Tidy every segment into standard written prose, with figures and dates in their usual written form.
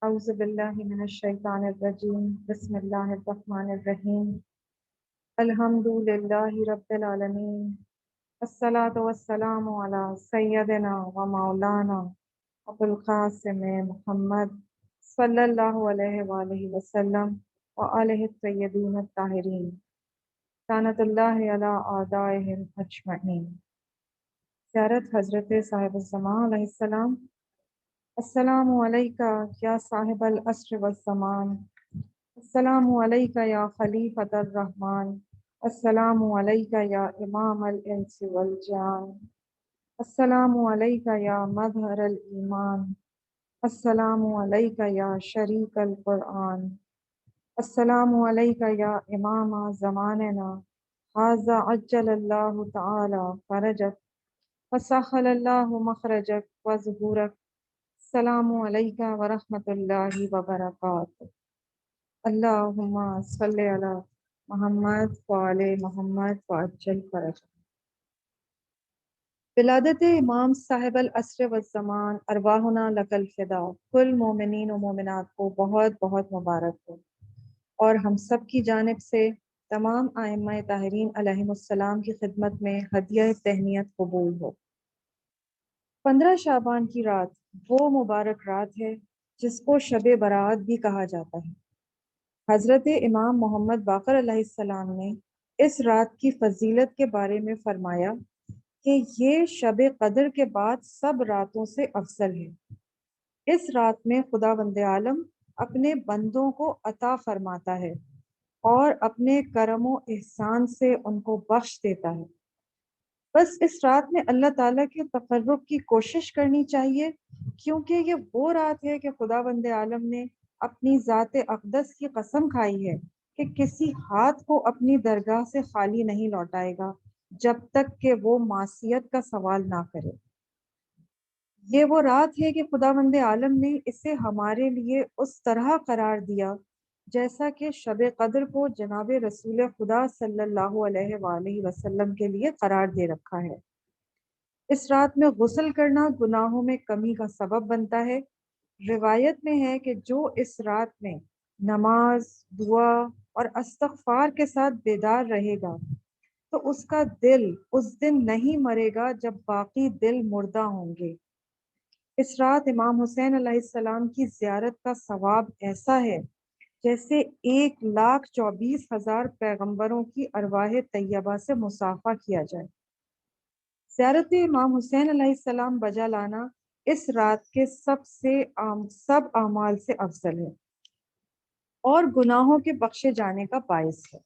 اعوذ باللہ من الشیطان الرجیم بسم اللہ الرحمن الرحیم الحمد للہ رب العالمین الصلاۃ والسلام علی سیدنا و مولانا ابو القاسم محمد صلی اللہ علیہ وآلہ وسلم وآلہ الطیبین الطاہرین لعنت اللہ علی اعدائہم اجمعین۔ زیارت حضرت صاحب الزمان علیہ السلام۔ السلام علیکہ یا صاحب العصر والزمان، السلام علیکہ یا خلیفۃ الرحمن، السلام علیکہ یا امام الانس والجان، السلام علیکہ یا مظہر الایمان، السلام علیکہ یا شریک القرآن، السلام علیکہ یا امام زماننا، ھذا عجل اللہ تعالی فرجک وسہل اللہ مخرجک وظہورک، السلام علیکم ورحمۃ اللہ وبرکاتہ۔ اللہم صلی علی محمد وعلی محمد وعجل فرجہ۔ ولادت امام صاحب العصر والزمان ارواحنا لک الفدا، کل مومنین و مومنات کو بہت بہت مبارک ہو، اور ہم سب کی جانب سے تمام ائمہ طاہرین علیہم السلام کی خدمت میں ہدیہ تہنیت قبول ہو۔ 15 شعبان کی رات وہ مبارک رات ہے جس کو شب برات بھی کہا جاتا ہے۔ حضرت امام محمد باقر علیہ السلام نے اس رات کی فضیلت کے بارے میں فرمایا کہ یہ شب قدر کے بعد سب راتوں سے افضل ہے۔ اس رات میں خداوند عالم اپنے بندوں کو عطا فرماتا ہے اور اپنے کرم و احسان سے ان کو بخش دیتا ہے۔ بس اس رات میں اللہ تعالیٰ کے تقرب کی کوشش کرنی چاہیے، کیونکہ یہ وہ رات ہے کہ خداوند عالم نے اپنی ذات اقدس کی قسم کھائی ہے کہ کسی ہاتھ کو اپنی درگاہ سے خالی نہیں لوٹائے گا جب تک کہ وہ معصیت کا سوال نہ کرے۔ یہ وہ رات ہے کہ خداوند عالم نے اسے ہمارے لیے اس طرح قرار دیا جیسا کہ شب قدر کو جناب رسول خدا صلی اللہ علیہ وآلہ وسلم کے لیے قرار دے رکھا ہے۔ اس رات میں غسل کرنا گناہوں میں کمی کا سبب بنتا ہے۔ روایت میں ہے کہ جو اس رات میں نماز، دعا اور استغفار کے ساتھ بیدار رہے گا تو اس کا دل اس دن نہیں مرے گا جب باقی دل مردہ ہوں گے۔ اس رات امام حسین علیہ السلام کی زیارت کا ثواب ایسا ہے جیسے 1,24,000 پیغمبروں کی ارواح طیبہ سے مصافحہ کیا جائے۔ زیارت امام حسین علیہ السلام بجا لانا اس رات کے سب اعمال سے افضل ہے اور گناہوں کے بخشے جانے کا باعث ہے۔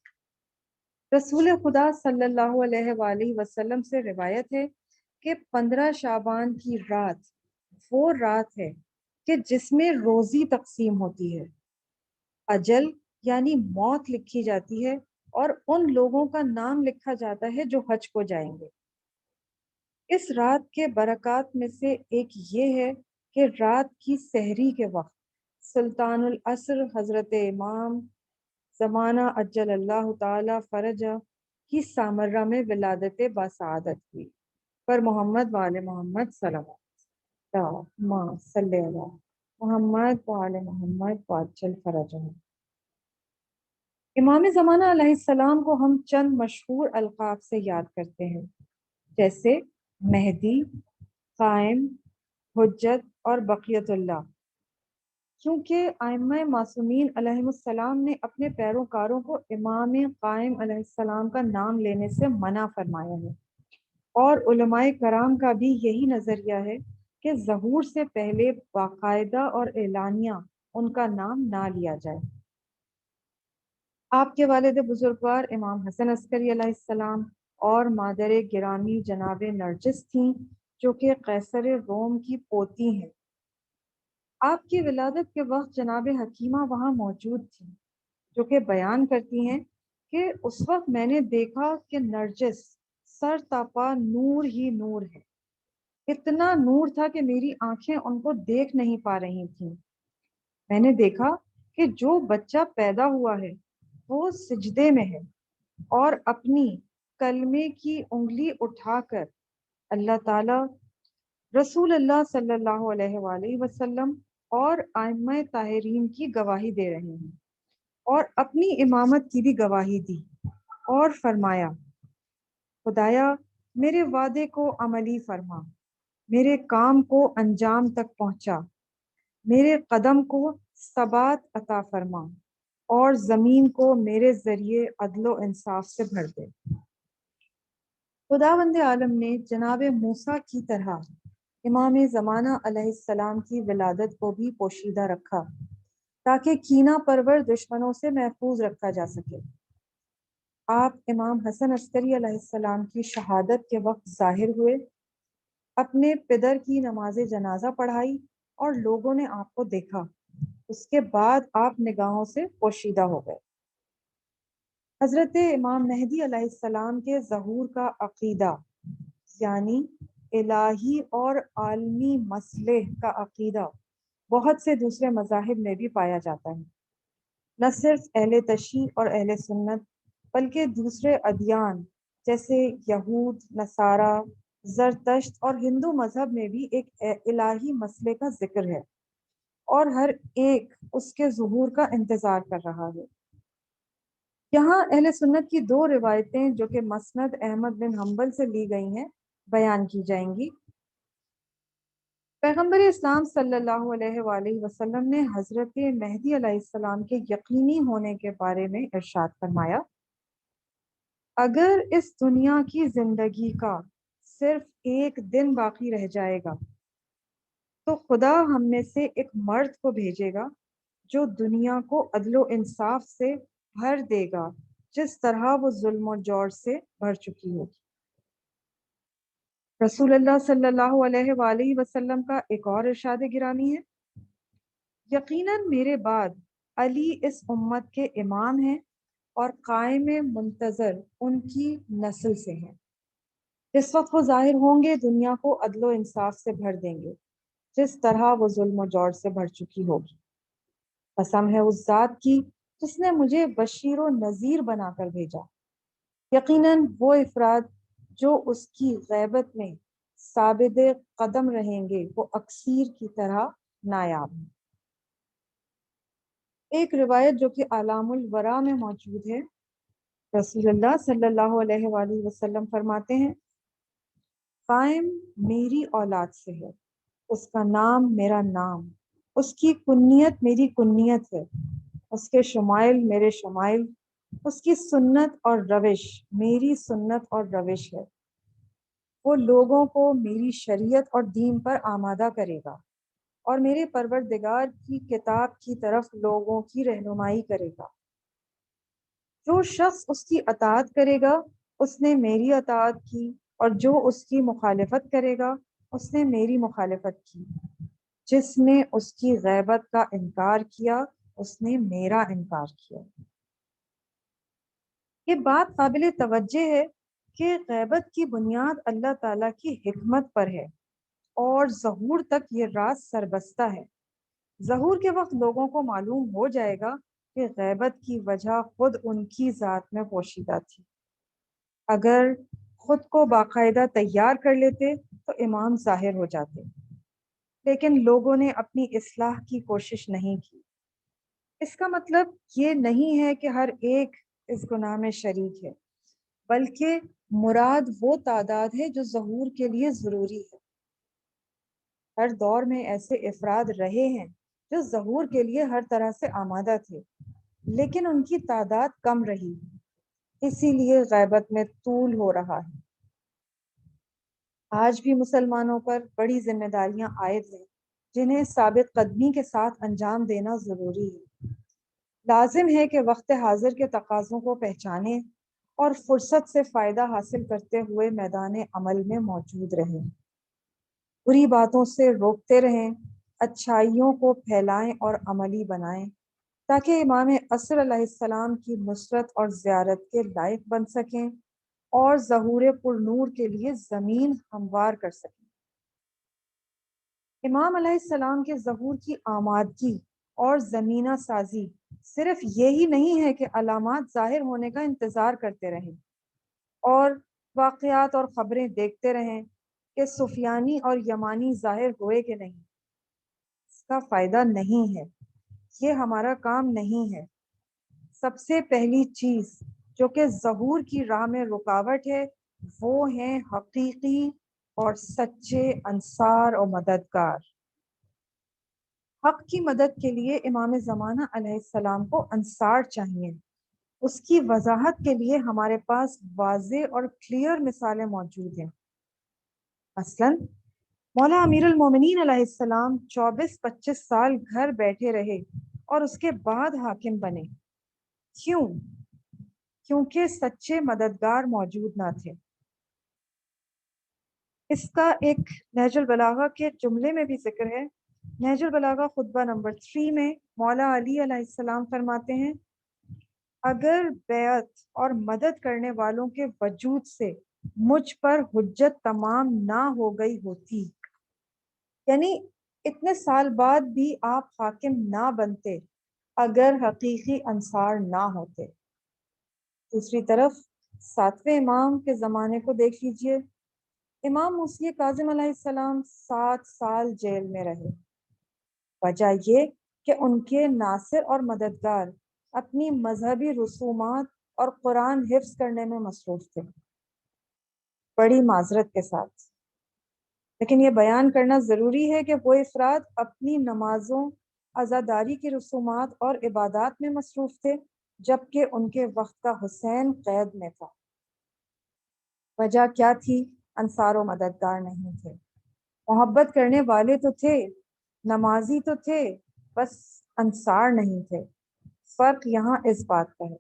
رسول خدا صلی اللہ علیہ وآلہ وسلم سے روایت ہے کہ 15 شعبان کی رات وہ رات ہے کہ جس میں روزی تقسیم ہوتی ہے، اجل یعنی موت لکھی جاتی ہے اور ان لوگوں کا نام لکھا جاتا ہے جو حج کو جائیں گے۔ اس رات کے برکات میں سے ایک یہ ہے کہ رات کی سحری کے وقت سلطان العصر حضرت امام زمانہ عجل اللہ تعالی فرجہ کی سامرہ میں ولادت باسعادت ہوئی۔ پر محمد وآل محمد صلوات اللہم صلی علی محمد وآل محمد وعجل فرجہ۔ امام زمانہ علیہ السلام کو ہم چند مشہور القاب سے یاد کرتے ہیں، جیسے مہدی، قائم، حجت اور بقیت اللہ، کیونکہ ائمہ معصومین علیہ السلام نے اپنے پیروکاروں کو امام قائم علیہ السلام کا نام لینے سے منع فرمایا ہے، اور علماء کرام کا بھی یہی نظریہ ہے کہ ظہور سے پہلے باقاعدہ اور اعلانیہ ان کا نام نہ لیا جائے۔ آپ کے والد بزرگوار امام حسن عسکری علیہ السلام اور مادر گرامی جناب نرجس تھیں، جو کہ قیصر روم کی پوتی ہیں۔ آپ کی ولادت کے وقت جناب حکیمہ وہاں موجود تھیں، جو کہ بیان کرتی ہیں کہ اس وقت میں نے دیکھا کہ نرجس سر تاپا نور ہی نور ہے، اتنا نور تھا کہ میری آنکھیں ان کو دیکھ نہیں پا رہی تھیں۔ میں نے دیکھا کہ جو بچہ پیدا ہوا ہے وہ سجدے میں ہے اور اپنی کلمے کی انگلی اٹھا کر اللہ تعالی، رسول اللہ صلی اللہ علیہ وآلہ وسلم اور ائمہ طاہرین کی گواہی دے رہے ہیں، اور اپنی امامت کی بھی گواہی دی، اور فرمایا خدایا میرے وعدے کو عملی فرما، میرے کام کو انجام تک پہنچا، میرے قدم کو ثبات عطا فرما، اور زمین کو میرے ذریعے عدل و انصاف سے بھر دے۔ خداوند عالم نے جناب موسیٰ کی طرح امام زمانہ علیہ السلام کی ولادت کو بھی پوشیدہ رکھا تاکہ کینہ پرور دشمنوں سے محفوظ رکھا جا سکے۔ آپ امام حسن عسکری علیہ السلام کی شہادت کے وقت ظاہر ہوئے، اپنے پدر کی نماز جنازہ پڑھائی اور لوگوں نے آپ کو دیکھا۔ اس کے بعد آپ نگاہوں سے پوشیدہ ہو گئے۔ حضرت امام مہدی علیہ السلام کے ظہور کا عقیدہ، یعنی الہی اور عالمی مصلح کا عقیدہ، بہت سے دوسرے مذاہب میں بھی پایا جاتا ہے۔ نہ صرف اہل تشیع اور اہل سنت بلکہ دوسرے ادیان جیسے یہود، نصارہ، زرتشت اور ہندو مذہب میں بھی ایک الہی مسئلے کا ذکر ہے، اور ہر ایک اس کے ظہور کا انتظار کر رہا ہے۔ یہاں اہل سنت کی دو روایتیں جو کہ مسند احمد بن حنبل سے لی گئی ہیں بیان کی جائیں گی۔ پیغمبر اسلام صلی اللہ علیہ وآلہ وسلم نے حضرت مہدی علیہ السلام کے یقینی ہونے کے بارے میں ارشاد فرمایا، اگر اس دنیا کی زندگی کا صرف ایک دن باقی رہ جائے گا تو خدا ہم میں سے ایک مرد کو بھیجے گا جو دنیا کو عدل و انصاف سے بھر دے گا جس طرح وہ ظلم و جور سے بھر چکی ہوگی۔ رسول اللہ صلی اللہ علیہ وآلہ وسلم کا ایک اور ارشاد گرامی ہے، یقیناً میرے بعد علی اس امت کے امام ہیں اور قائم منتظر ان کی نسل سے ہیں۔ جس وقت وہ ظاہر ہوں گے دنیا کو عدل و انصاف سے بھر دیں گے جس طرح وہ ظلم و جور سے بھر چکی ہوگی۔ قسم ہے اس ذات کی جس نے مجھے بشیر و نذیر بنا کر بھیجا، یقیناً وہ افراد جو اس کی غیبت میں ثابت قدم رہیں گے وہ اکثیر کی طرح نایاب ہیں۔ ایک روایت جو کہ اعلام الورا میں موجود ہے، رسول اللہ صلی اللہ علیہ وآلہ وسلم فرماتے ہیں، قائم میری اولاد سے ہے، اس کا نام میرا نام، اس کی کنیت میری کنیت ہے، اس کے شمائل میرے شمائل، اس کی سنت اور روش میری سنت اور روش ہے۔ وہ لوگوں کو میری شریعت اور دین پر آمادہ کرے گا اور میرے پروردگار کی کتاب کی طرف لوگوں کی رہنمائی کرے گا۔ جو شخص اس کی اطاعت کرے گا اس نے میری اطاعت کی، اور جو اس کی مخالفت کرے گا اس نے میری مخالفت کی۔ جس نے اس کی غیبت کا انکار کیا اس نے میرا انکار کیا۔ یہ بات قابل توجہ ہے کہ غیبت کی بنیاد اللہ تعالیٰ کی حکمت پر ہے، اور ظہور تک یہ راز سربستہ ہے۔ ظہور کے وقت لوگوں کو معلوم ہو جائے گا کہ غیبت کی وجہ خود ان کی ذات میں پوشیدہ تھی۔ اگر خود کو باقاعدہ تیار کر لیتے تو امام ظاہر ہو جاتے، لیکن لوگوں نے اپنی اصلاح کی کوشش نہیں کی۔ اس کا مطلب یہ نہیں ہے کہ ہر ایک اس گناہ میں شریک ہے، بلکہ مراد وہ تعداد ہے جو ظہور کے لیے ضروری ہے۔ ہر دور میں ایسے افراد رہے ہیں جو ظہور کے لیے ہر طرح سے آمادہ تھے، لیکن ان کی تعداد کم رہی، اسی لیے غیبت میں طول ہو رہا ہے۔ آج بھی مسلمانوں پر بڑی ذمہ داریاں عائد ہیں جنہیں ثابت قدمی کے ساتھ انجام دینا ضروری ہے۔ لازم ہے کہ وقت حاضر کے تقاضوں کو پہچانیں اور فرصت سے فائدہ حاصل کرتے ہوئے میدان عمل میں موجود رہیں، بری باتوں سے روکتے رہیں، اچھائیوں کو پھیلائیں اور عملی بنائیں تاکہ امام عصر علیہ السلام کی نصرت اور زیارت کے لائق بن سکیں اور ظہور پر نور کے لیے زمین ہموار کر سکیں۔ امام علیہ السلام کے ظہور کی آمادگی اور زمینہ سازی صرف یہی نہیں ہے کہ علامات ظاہر ہونے کا انتظار کرتے رہیں اور واقعات اور خبریں دیکھتے رہیں کہ سفیانی اور یمانی ظاہر ہوئے کہ نہیں۔ کا فائدہ نہیں ہے، یہ ہمارا کام نہیں ہے۔ سب سے پہلی چیز جو کہ ظہور کی راہ میں رکاوٹ ہے وہ ہیں حقیقی اور سچے انصار اور مددگار۔ حق کی مدد کے لیے امام زمانہ علیہ السلام کو انصار چاہیے۔ اس کی وضاحت کے لیے ہمارے پاس واضح اور کلیئر مثالیں موجود ہیں۔ مثلا مولا امیر المومنین علیہ السلام 24-25 سال گھر بیٹھے رہے اور اس کے بعد حاکم بنے۔ کیوں؟ کیونکہ سچے مددگار موجود نہ تھے۔ اس کا ایک نہج البلاغہ کے جملے میں بھی ذکر ہے۔ نہج البلاغہ خطبہ نمبر 3 میں مولا علی علیہ السلام فرماتے ہیں، اگر بیعت اور مدد کرنے والوں کے وجود سے مجھ پر حجت تمام نہ ہو گئی ہوتی، یعنی اتنے سال بعد بھی آپ حاکم نہ بنتے اگر حقیقی انصار نہ ہوتے۔ دوسری طرف 7ویں امام کے زمانے کو دیکھ لیجئے۔ امام موسیٰ کاظم علیہ السلام 7 سال جیل میں رہے۔ وجہ یہ کہ ان کے ناصر اور مددگار اپنی مذہبی رسومات اور قرآن حفظ کرنے میں مصروف تھے، بڑی معذرت کے ساتھ۔ لیکن یہ بیان کرنا ضروری ہے کہ وہ افراد اپنی نمازوں، عزاداری کی رسومات اور عبادات میں مصروف تھے، جبکہ ان کے وقت کا حسین قید میں تھا۔ وجہ کیا تھی؟ انصار و مددگار نہیں تھے۔ محبت کرنے والے تو تھے، نمازی تو تھے، بس انصار نہیں تھے۔ فرق یہاں اس بات کا ہے۔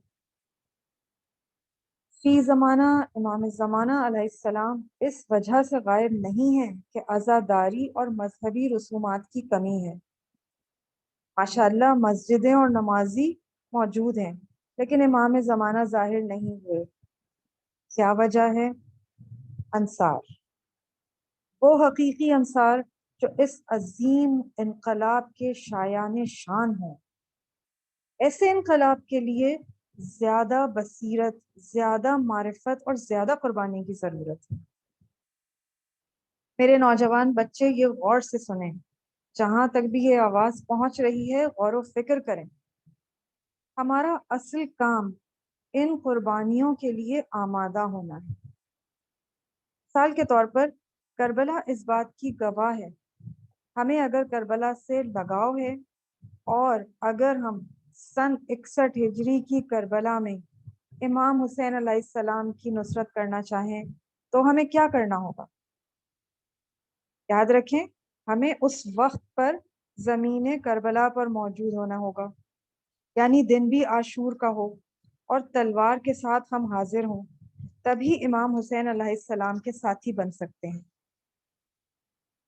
فی زمانہ امام زمانہ علیہ السلام اس وجہ سے غائب نہیں ہے کہ عزاداری اور مذہبی رسومات کی کمی ہے۔ ماشاءاللہ مسجدیں اور نمازی موجود ہیں، لیکن امام زمانہ ظاہر نہیں ہوئے۔ کیا وجہ ہے؟ انصار، وہ حقیقی انصار جو اس عظیم انقلاب کے شایان شان ہوں۔ ایسے انقلاب کے لیے زیادہ بصیرت، زیادہ معرفت اور زیادہ قربانی کی ضرورت ہے۔ میرے نوجوان بچے یہ غور سے سنیں، جہاں تک بھی یہ آواز پہنچ رہی ہے غور و فکر کریں۔ ہمارا اصل کام ان قربانیوں کے لیے آمادہ ہونا ہے۔ مثال کے طور پر کربلا اس بات کی گواہ ہے۔ ہمیں اگر کربلا سے لگاؤ ہے اور اگر ہم سن 61 ہجری کی کربلا میں امام حسین علیہ السلام کی نصرت کرنا چاہیں تو ہمیں کیا کرنا ہوگا؟ یاد رکھیں، ہمیں اس وقت پر زمین کربلا پر موجود ہونا ہوگا، یعنی دن بھی عاشور کا ہو اور تلوار کے ساتھ ہم حاضر ہوں، تبھی امام حسین علیہ السلام کے ساتھی بن سکتے ہیں۔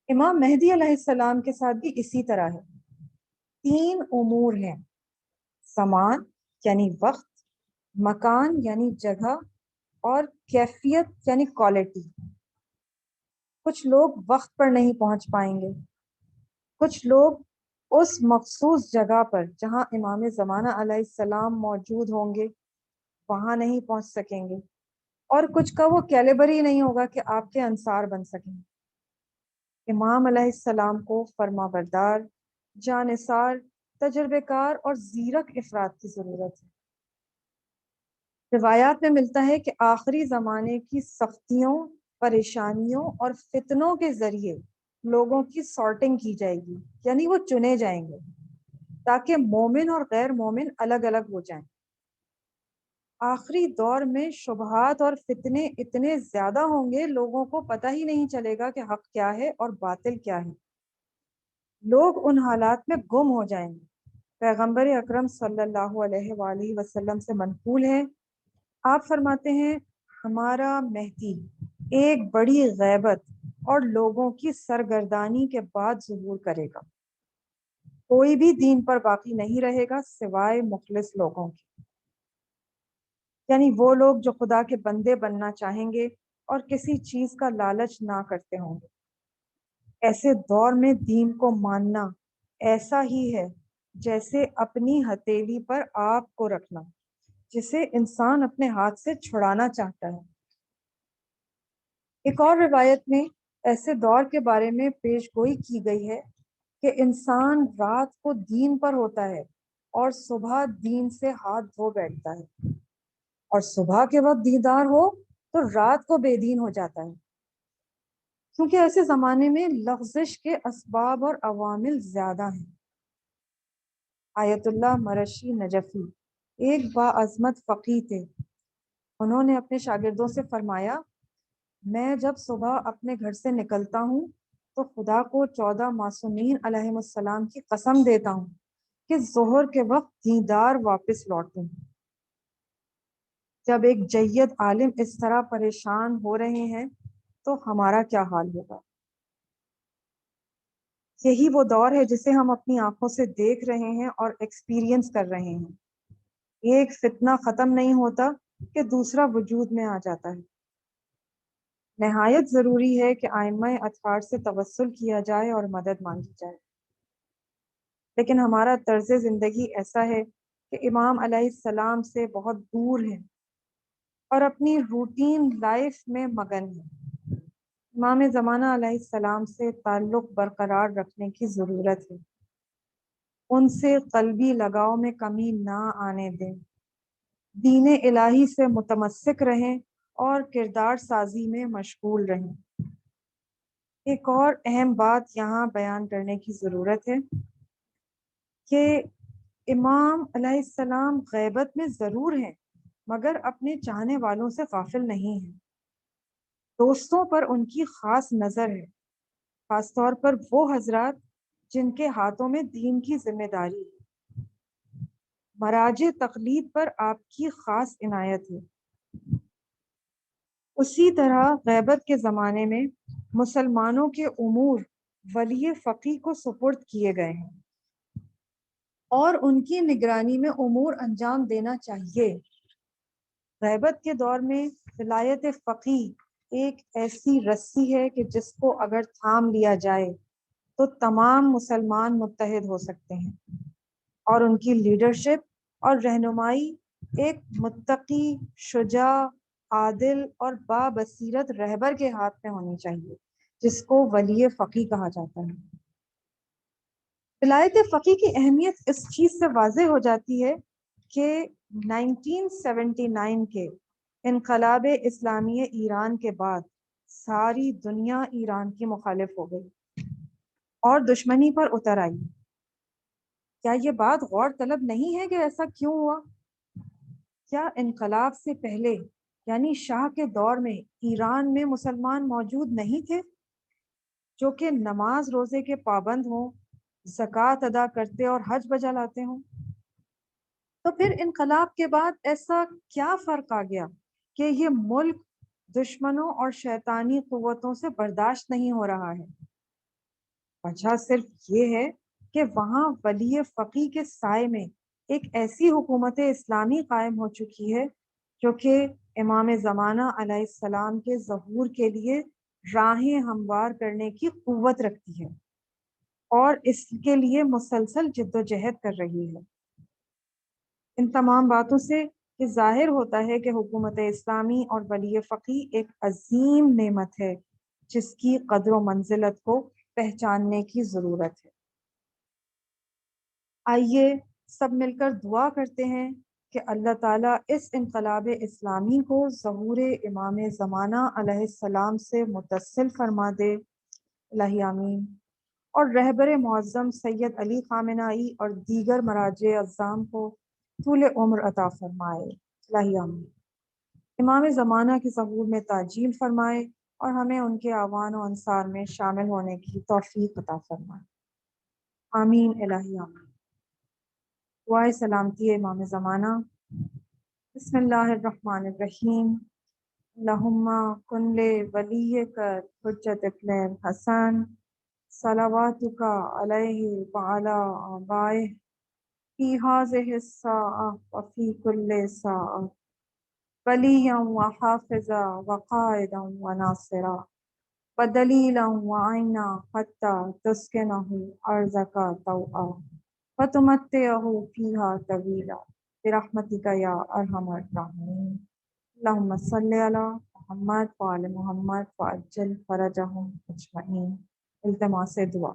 امام مہدی علیہ السلام کے ساتھ بھی اسی طرح ہے۔ 3 امور ہیں: زمان یعنی وقت، مکان یعنی جگہ، اور کیفیت یعنی کوالٹی۔ کچھ لوگ وقت پر نہیں پہنچ پائیں گے، کچھ لوگ اس مخصوص جگہ پر جہاں امام زمانہ علیہ السلام موجود ہوں گے وہاں نہیں پہنچ سکیں گے، اور کچھ کا وہ کیلیبر ہی نہیں ہوگا کہ آپ کے انصار بن سکیں۔ امام علیہ السلام کو فرما بردار، جانثار، تجربے کار اور زیرک افراد کی ضرورت ہے۔ روایات میں ملتا ہے کہ آخری زمانے کی سختیوں، پریشانیوں اور فتنوں کے ذریعے لوگوں کی سارٹنگ کی جائے گی، یعنی وہ چنے جائیں گے تاکہ مومن اور غیر مومن الگ الگ ہو جائیں۔ آخری دور میں شبہات اور فتنے اتنے زیادہ ہوں گے، لوگوں کو پتہ ہی نہیں چلے گا کہ حق کیا ہے اور باطل کیا ہے۔ لوگ ان حالات میں گم ہو جائیں گے۔ پیغمبر اکرم صلی اللہ علیہ وآلہ وسلم سے منقول ہے، آپ فرماتے ہیں ہمارا مہدی ایک بڑی غیبت اور لوگوں کی سرگردانی کے بعد ظہور کرے گا۔ کوئی بھی دین پر باقی نہیں رہے گا سوائے مخلص لوگوں کے، یعنی وہ لوگ جو خدا کے بندے بننا چاہیں گے اور کسی چیز کا لالچ نہ کرتے ہوں گے۔ ایسے دور میں دین کو ماننا ایسا ہی ہے جیسے اپنی ہتھیلی پر آگ کو رکھنا، جسے انسان اپنے ہاتھ سے چھڑانا چاہتا ہے۔ ایک اور روایت میں ایسے دور کے بارے میں پیش گوئی کی گئی ہے کہ انسان رات کو دین پر ہوتا ہے اور صبح دین سے ہاتھ دھو بیٹھتا ہے، اور صبح کے وقت دیندار ہو تو رات کو بے دین ہو جاتا ہے، کیونکہ ایسے زمانے میں لغزش کے اسباب اور عوامل زیادہ ہیں۔ آیت اللہ مرشی نجفی ایک باعظمت فقیہ تھے۔ انہوں نے اپنے شاگردوں سے فرمایا، میں جب صبح اپنے گھر سے نکلتا ہوں تو خدا کو 14 معصومین علیہم السلام کی قسم دیتا ہوں کہ ظہر کے وقت دیندار واپس لوٹیں۔ جب ایک جید عالم اس طرح پریشان ہو رہے ہیں تو ہمارا کیا حال ہوگا؟ یہی وہ دور ہے جسے ہم اپنی آنکھوں سے دیکھ رہے ہیں اور ایکسپیرینس کر رہے ہیں۔ ایک فتنہ ختم نہیں ہوتا کہ دوسرا وجود میں آ جاتا ہے۔ نہایت ضروری ہے کہ ائمہ اطہار سے توسل کیا جائے اور مدد مانگی جائے، لیکن ہمارا طرز زندگی ایسا ہے کہ امام علیہ السلام سے بہت دور ہے اور اپنی روٹین لائف میں مگن ہے۔ امام زمانہ علیہ السلام سے تعلق برقرار رکھنے کی ضرورت ہے۔ ان سے قلبی لگاؤ میں کمی نہ آنے دیں، دین الہی سے متمسک رہیں اور کردار سازی میں مشغول رہیں۔ ایک اور اہم بات یہاں بیان کرنے کی ضرورت ہے کہ امام علیہ السلام غیبت میں ضرور ہیں مگر اپنے چاہنے والوں سے غافل نہیں ہیں۔ دوستوں پر ان کی خاص نظر ہے، خاص طور پر وہ حضرات جن کے ہاتھوں میں دین کی ذمہ داری ہے۔ مراجع تقلید پر آپ کی خاص عنایت ہے۔ اسی طرح غیبت کے زمانے میں مسلمانوں کے امور ولی فقیہ کو سپرد کیے گئے ہیں اور ان کی نگرانی میں امور انجام دینا چاہیے۔ غیبت کے دور میں ولایت فقیہ ایک ایسی رسی ہے کہ جس کو اگر تھام لیا جائے تو تمام مسلمان متحد ہو سکتے ہیں، اور ان کی لیڈرشپ اور رہنمائی ایک متقی، شجاع، عادل اور بابصیرت رہبر کے ہاتھ میں ہونی چاہیے، جس کو ولی فقیہ کہا جاتا ہے۔ ولایت فقیہ کی اہمیت اس چیز سے واضح ہو جاتی ہے کہ 1979 کے انقلاب اسلامی ایران کے بعد ساری دنیا ایران کی مخالف ہو گئی اور دشمنی پر اتر آئی۔ کیا یہ بات غور طلب نہیں ہے کہ ایسا کیوں ہوا؟ کیا انقلاب سے پہلے یعنی شاہ کے دور میں ایران میں مسلمان موجود نہیں تھے جو کہ نماز روزے کے پابند ہوں، زکوٰۃ ادا کرتے اور حج بجا لاتے ہوں؟ تو پھر انقلاب کے بعد ایسا کیا فرق آ گیا کہ یہ ملک دشمنوں اور شیطانی قوتوں سے برداشت نہیں ہو رہا ہے؟ وجہ صرف یہ ہے کہ وہاں ولی فقیہ کے سائے میں ایک ایسی حکومت اسلامی قائم ہو چکی ہے جو کہ امام زمانہ علیہ السلام کے ظہور کے لیے راہیں ہموار کرنے کی قوت رکھتی ہے اور اس کے لیے مسلسل جد و جہد کر رہی ہے۔ ان تمام باتوں سے یہ ظاہر ہوتا ہے کہ حکومت اسلامی اور ولی فقیہ ایک عظیم نعمت ہے جس کی قدر و منزلت کو پہچاننے کی ضرورت ہے۔ آئیے سب مل کر دعا کرتے ہیں کہ اللہ تعالیٰ اس انقلاب اسلامی کو ظہور امام زمانہ علیہ السلام سے متصل فرما دے، الہی آمین، اور رہبر معظم سید علی خامنہئی اور دیگر مراجع اعظام کو طول عمر عطا فرمائے، الہی آمین۔ امام زمانہ کے ظہور میں تعجیل فرمائے اور ہمیں ان کے اعوان و انصار میں شامل ہونے کی توفیق عطا فرمائے، آمین الہی آمین۔ دعائے سلامتی امام زمانہ۔ بسم اللہ الرحمن الرحیم۔ اللہم کن لے ولیک حجت ابن الحسن صلواتک علیہ وعلی آبائہ فی ہذہ الساعہ وفی کل ساعہ ولیا وحافظا وقائدا وناصرا ودلیلا وعینا حتی تسکنہ ارضک طوعا وتمتعہ فیہا طویلا برحمتک یا ارحم الراحمین۔ اللہم صلی علی محمد وعلی محمد وعجل فرجہم اجمعین۔ التماس دعا۔